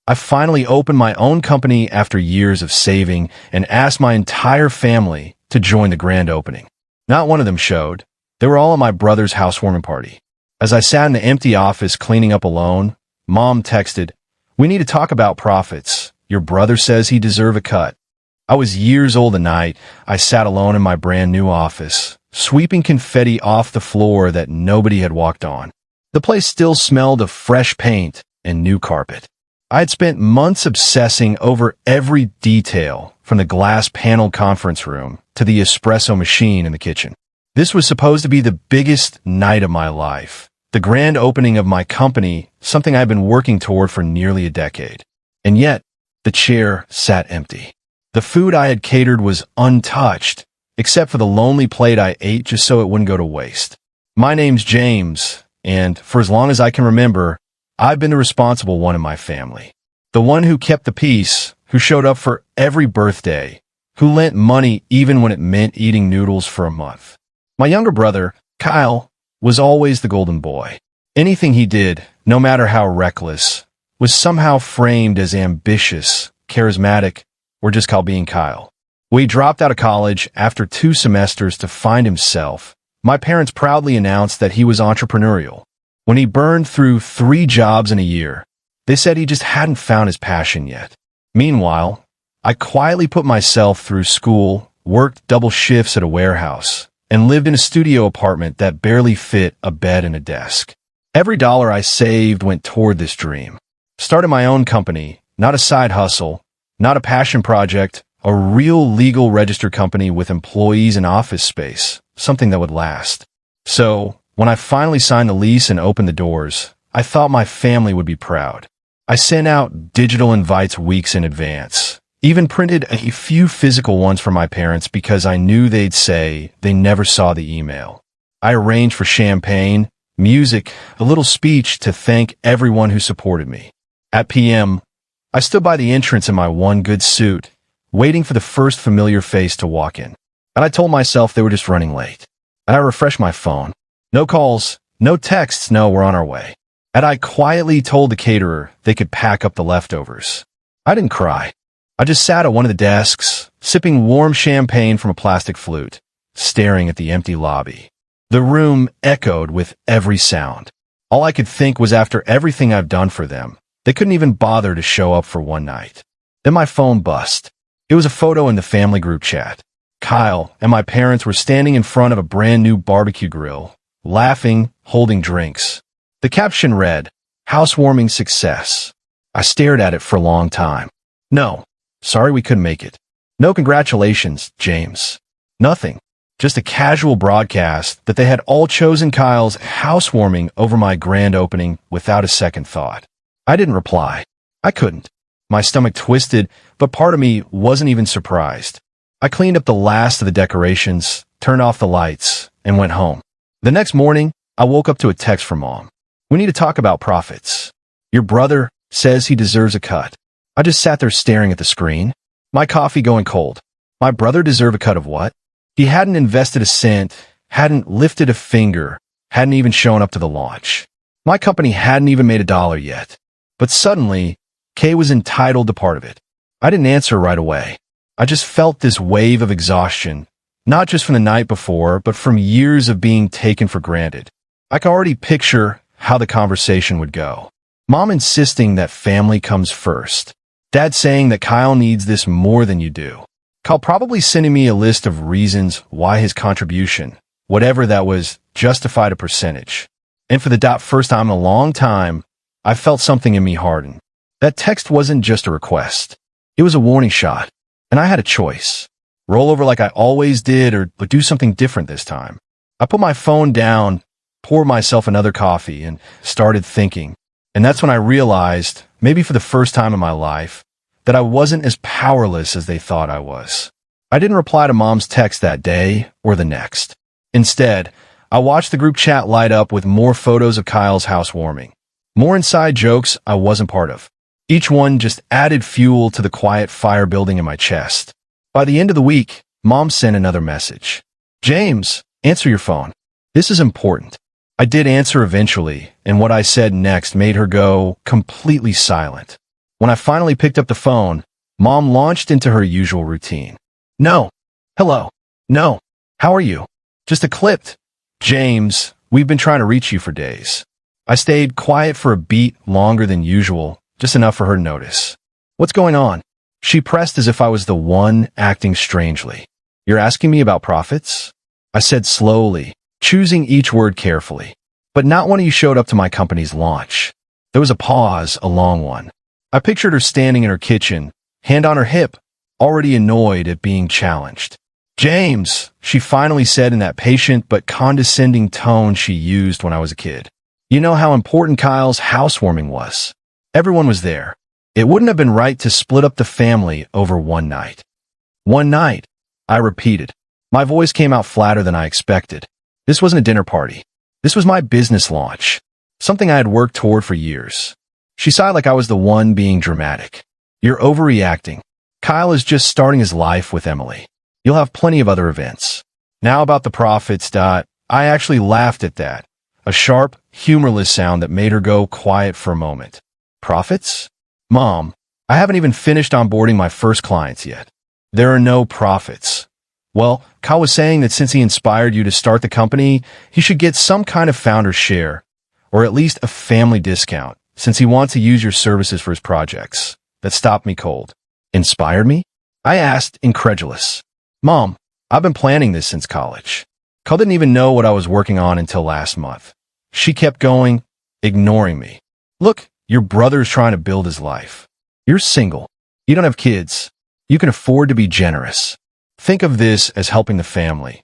I finally opened my own company after years of saving and asked my entire family to join the grand opening. Not one of them showed. They were all at my brother's housewarming party. As I sat in the empty office cleaning up alone, Mom texted, "We need to talk about profits. Your brother says he deserves a cut." I was years old the night I sat alone in my brand new office, sweeping confetti off the floor that nobody had walked on. The place still smelled of fresh paint and new carpet. I had spent months obsessing over every detail, from the glass panel conference room to the espresso machine in the kitchen. This was supposed to be the biggest night of my life, the grand opening of my company, something I've been working toward for nearly a decade. And yet, the chair sat empty. The food I had catered was untouched, except for the lonely plate I ate just so it wouldn't go to waste. My name's James, and for as long as I can remember, I've been the responsible one in my family. The one who kept the peace, who showed up for every birthday, who lent money even when it meant eating noodles for a month. My younger brother, Kyle, was always the golden boy. Anything he did, no matter how reckless, was somehow framed as ambitious, charismatic, or just called being Kyle. When he dropped out of college after 2 semesters to find himself, my parents proudly announced that he was entrepreneurial. When he burned through 3 jobs in a year, they said he just hadn't found his passion yet. Meanwhile, I quietly put myself through school, worked double shifts at a warehouse, and lived in a studio apartment that barely fit a bed and a desk. Every dollar I saved went toward this dream. Started my own company, not a side hustle, not a passion project, a real legal registered company with employees and office space, something that would last. So, when I finally signed the lease and opened the doors, I thought my family would be proud. I sent out digital invites weeks in advance, even printed a few physical ones for my parents because I knew they'd say they never saw the email. I arranged for champagne, music, a little speech to thank everyone who supported me. At PM, I stood by the entrance in my one good suit, waiting for the first familiar face to walk in. And I told myself they were just running late. And I refreshed my phone. No calls, no texts, no, we're on our way. And I quietly told the caterer they could pack up the leftovers. I didn't cry. I just sat at one of the desks, sipping warm champagne from a plastic flute, staring at the empty lobby. The room echoed with every sound. All I could think was after everything I've done for them, they couldn't even bother to show up for one night. Then my phone bust. It was a photo in the family group chat. Kyle and my parents were standing in front of a brand new barbecue grill, laughing, holding drinks. The caption read, "Housewarming success." I stared at it for a long time. No, sorry we couldn't make it. No congratulations, James. Nothing. Just a casual broadcast that they had all chosen Kyle's housewarming over my grand opening without a second thought. I didn't reply. I couldn't. My stomach twisted, but part of me wasn't even surprised. I cleaned up the last of the decorations, turned off the lights, and went home. The next morning, I woke up to a text from Mom. "We need to talk about profits. Your brother says he deserves a cut." I just sat there staring at the screen, my coffee going cold. My brother deserved a cut of what? He hadn't invested a cent, hadn't lifted a finger, hadn't even shown up to the launch. My company hadn't even made $1 yet. But suddenly, Kay was entitled to part of it. I didn't answer right away. I just felt this wave of exhaustion, not just from the night before, but from years of being taken for granted. I could already picture how the conversation would go. Mom insisting that family comes first. Dad saying that Kyle needs this more than you do. Kyle probably sending me a list of reasons why his contribution, whatever that was, justified a percentage. And for the first time in a long time, I felt something in me harden. That text wasn't just a request. It was a warning shot. And I had a choice. Roll over like I always did or do something different this time. I put my phone down, poured myself another coffee, and started thinking. And that's when I realized, maybe for the first time in my life, that I wasn't as powerless as they thought I was. I didn't reply to Mom's text that day or the next. Instead, I watched the group chat light up with more photos of Kyle's housewarming. More inside jokes I wasn't part of. Each one just added fuel to the quiet fire building in my chest. By the end of the week, Mom sent another message. "James, answer your phone. This is important." I did answer eventually, and what I said next made her go completely silent. When I finally picked up the phone, Mom launched into her usual routine. No. Hello. No. How are you? Just a clipped. James, we've been trying to reach you for days. I stayed quiet for a beat longer than usual, just enough for her to notice. What's going on? She pressed as if I was the one acting strangely. You're asking me about profits? I said slowly, choosing each word carefully. But not when you showed up to my company's launch. There was a pause, a long one. I pictured her standing in her kitchen, hand on her hip, already annoyed at being challenged. James, she finally said in that patient but condescending tone she used when I was a kid. You know how important Kyle's housewarming was. Everyone was there. It wouldn't have been right to split up the family over one night. One night, I repeated. My voice came out flatter than I expected. This wasn't a dinner party. This was my business launch, something I had worked toward for years. She sighed like I was the one being dramatic. You're overreacting. Kyle is just starting his life with Emily. You'll have plenty of other events. Now about the profits. I actually laughed at that. A sharp, humorless sound that made her go quiet for a moment. Profits? Mom, I haven't even finished onboarding my first clients yet. There are no profits. Well, Kyle was saying that since he inspired you to start the company, he should get some kind of founder's share, or at least a family discount, since he wants to use your services for his projects. That stopped me cold. Inspired me? I asked, incredulous. Mom, I've been planning this since college. Kyle didn't even know what I was working on until last month. She kept going, ignoring me. Look, your brother's trying to build his life. You're single. You don't have kids. You can afford to be generous. Think of this as helping the family.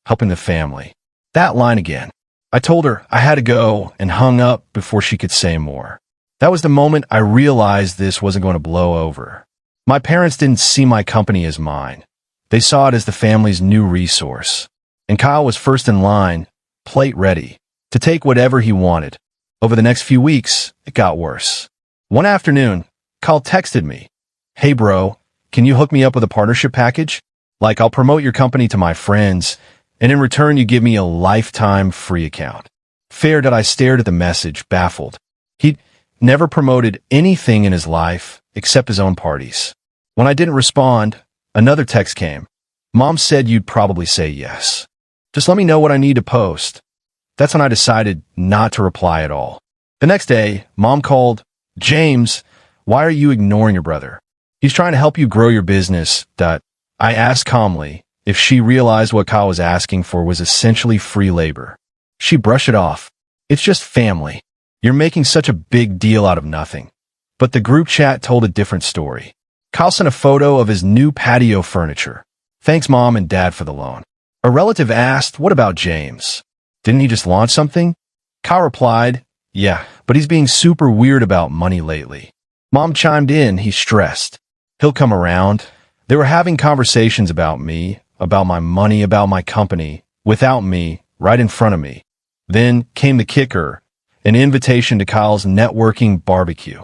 Helping the family. That line again. I told her I had to go and hung up before she could say more. That was the moment I realized this wasn't going to blow over. My parents didn't see my company as mine. They saw it as the family's new resource. And Kyle was first in line, plate ready, to take whatever he wanted. Over the next few weeks, it got worse. One afternoon, Kyle texted me. Hey bro, can you hook me up with a partnership package? Like I'll promote your company to my friends, and in return you give me a lifetime free account. Fair that I stared at the message, baffled. He'd never promoted anything in his life except his own parties. When I didn't respond, another text came. Mom said you'd probably say yes. Just let me know what I need to post. That's when I decided not to reply at all. The next day, Mom called. James, why are you ignoring your brother? He's trying to help you grow your business. I asked calmly if she realized what Kyle was asking for was essentially free labor. She brushed it off. It's just family. You're making such a big deal out of nothing. But the group chat told a different story. Kyle sent a photo of his new patio furniture. Thanks Mom and Dad for the loan. A relative asked, what about James? Didn't he just launch something? Kyle replied, yeah, but he's being super weird about money lately. Mom chimed in, he's stressed. He'll come around. They were having conversations about me, about my money, about my company, without me, right in front of me. Then came the kicker, an invitation to Kyle's networking barbecue.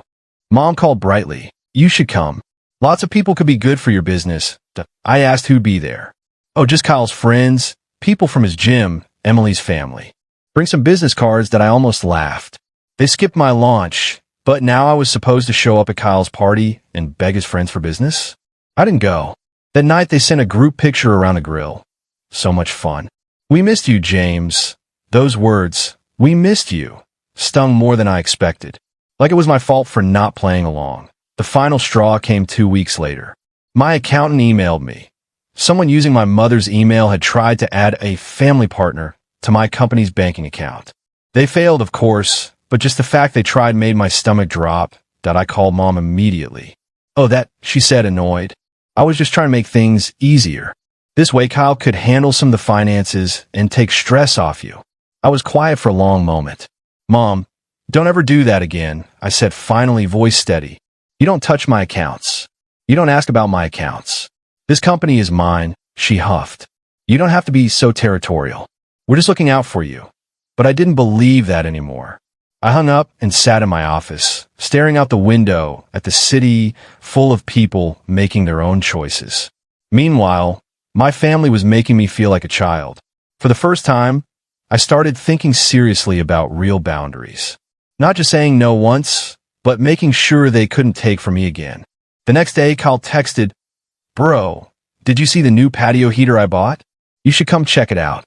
Mom called brightly, you should come. Lots of people could be good for your business. I asked who'd be there. Oh, just Kyle's friends, people from his gym, Emily's family. Bring some business cards. That I almost laughed. They skipped my launch, but now I was supposed to show up at Kyle's party and beg his friends for business? I didn't go. That night they sent a group picture around a grill. So much fun. We missed you, James. Those words, we missed you, stung more than I expected. Like it was my fault for not playing along. The final straw came 2 weeks later. My accountant emailed me. Someone using my mother's email had tried to add a family partner to my company's banking account. They failed, of course, but just the fact they tried made my stomach drop. That I called Mom immediately. Oh, that, she said, annoyed. I was just trying to make things easier. This way Kyle could handle some of the finances and take stress off you. I was quiet for a long moment. Mom, don't ever do that again, I said, finally, voice steady. You don't touch my accounts. You don't ask about my accounts. This company is mine, she huffed. You don't have to be so territorial. We're just looking out for you. But I didn't believe that anymore. I hung up and sat in my office, staring out the window at the city full of people making their own choices. Meanwhile, my family was making me feel like a child. For the first time, I started thinking seriously about real boundaries. Not just saying no once, but making sure they couldn't take from me again. The next day, Kyle texted, "Bro, did you see the new patio heater I bought? You should come check it out.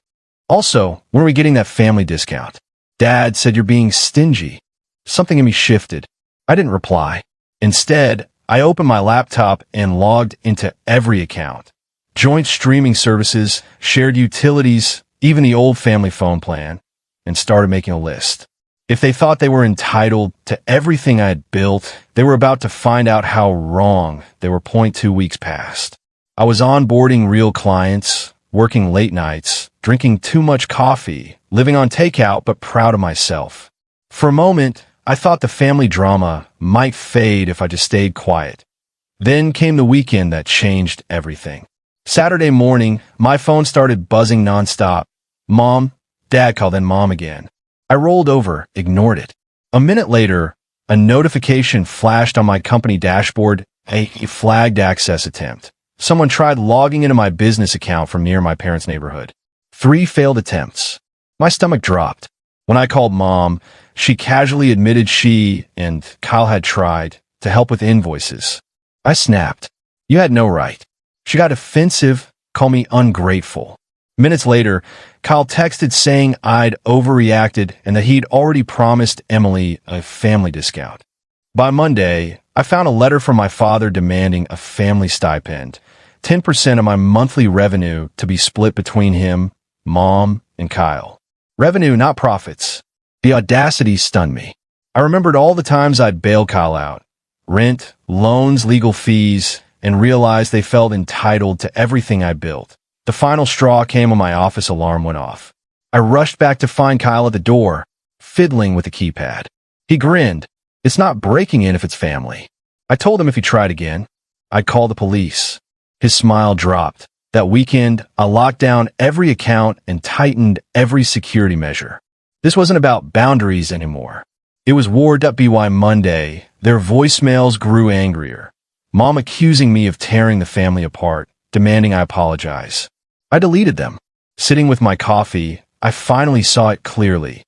Also, when are we getting that family discount? Dad said you're being stingy." Something in me shifted. I didn't reply. Instead, I opened my laptop and logged into every account. Joint streaming services, shared utilities, even the old family phone plan, and started making a list. If they thought they were entitled to everything I had built, they were about to find out how wrong they were 0.2 weeks past. I was onboarding real clients, working late nights, drinking too much coffee, living on takeout, but proud of myself. For a moment, I thought the family drama might fade if I just stayed quiet. Then came the weekend that changed everything. Saturday morning, my phone started buzzing nonstop. Mom, Dad called, then Mom again. I rolled over, ignored it. A minute later, a notification flashed on my company dashboard, a flagged access attempt. Someone tried logging into my business account from near my parents' neighborhood. 3 failed attempts. My stomach dropped. When I called Mom, she casually admitted she and Kyle had tried to help with invoices. I snapped. "You had no right." She got offensive, called me ungrateful. Minutes later, Kyle texted saying I'd overreacted and that he'd already promised Emily a family discount. By Monday, I found a letter from my father demanding a family stipend, 10% of my monthly revenue to be split between him, Mom, and Kyle. Revenue, not profits. The audacity stunned me. I remembered all the times I'd bailed Kyle out. Rent, loans, legal fees, and realized they felt entitled to everything I built. The final straw came when my office alarm went off. I rushed back to find Kyle at the door, fiddling with the keypad. He grinned. "It's not breaking in if it's family." I told him if he tried again, I'd call the police. His smile dropped. That weekend, I locked down every account and tightened every security measure. This wasn't about boundaries anymore. It was Ward up by Monday. Their voicemails grew angrier. Mom accusing me of tearing the family apart, demanding I apologize. I deleted them. Sitting with my coffee, I finally saw it clearly.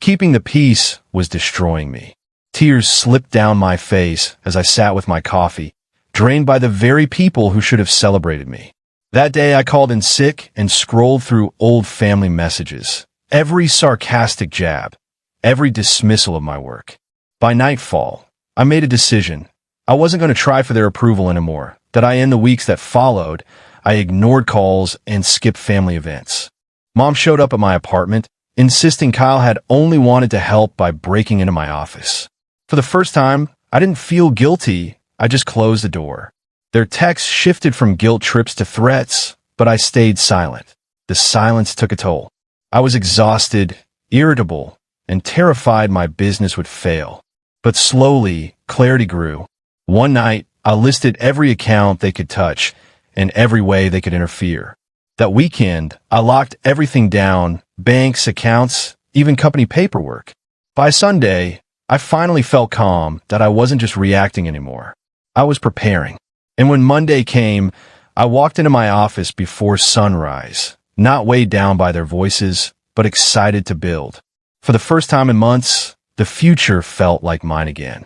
Keeping the peace was destroying me. Tears slipped down my face as I sat with my coffee, drained by the very people who should have celebrated me. That day I called in sick and scrolled through old family messages. Every sarcastic jab, every dismissal of my work. By nightfall, I made a decision. I wasn't going to try for their approval anymore. That I end the weeks that followed, I ignored calls and skipped family events. Mom showed up at my apartment, insisting Kyle had only wanted to help by breaking into my office. For the first time, I didn't feel guilty. I just closed the door. Their texts shifted from guilt trips to threats, but I stayed silent. The silence took a toll. I was exhausted, irritable, and terrified my business would fail. But slowly, clarity grew. One night, I listed every account they could touch and every way they could interfere. That weekend, I locked everything down, banks, accounts, even company paperwork. By Sunday, I finally felt calm that I wasn't just reacting anymore. I was preparing. And when Monday came, I walked into my office before sunrise, not weighed down by their voices, but excited to build. For the first time in months, the future felt like mine again.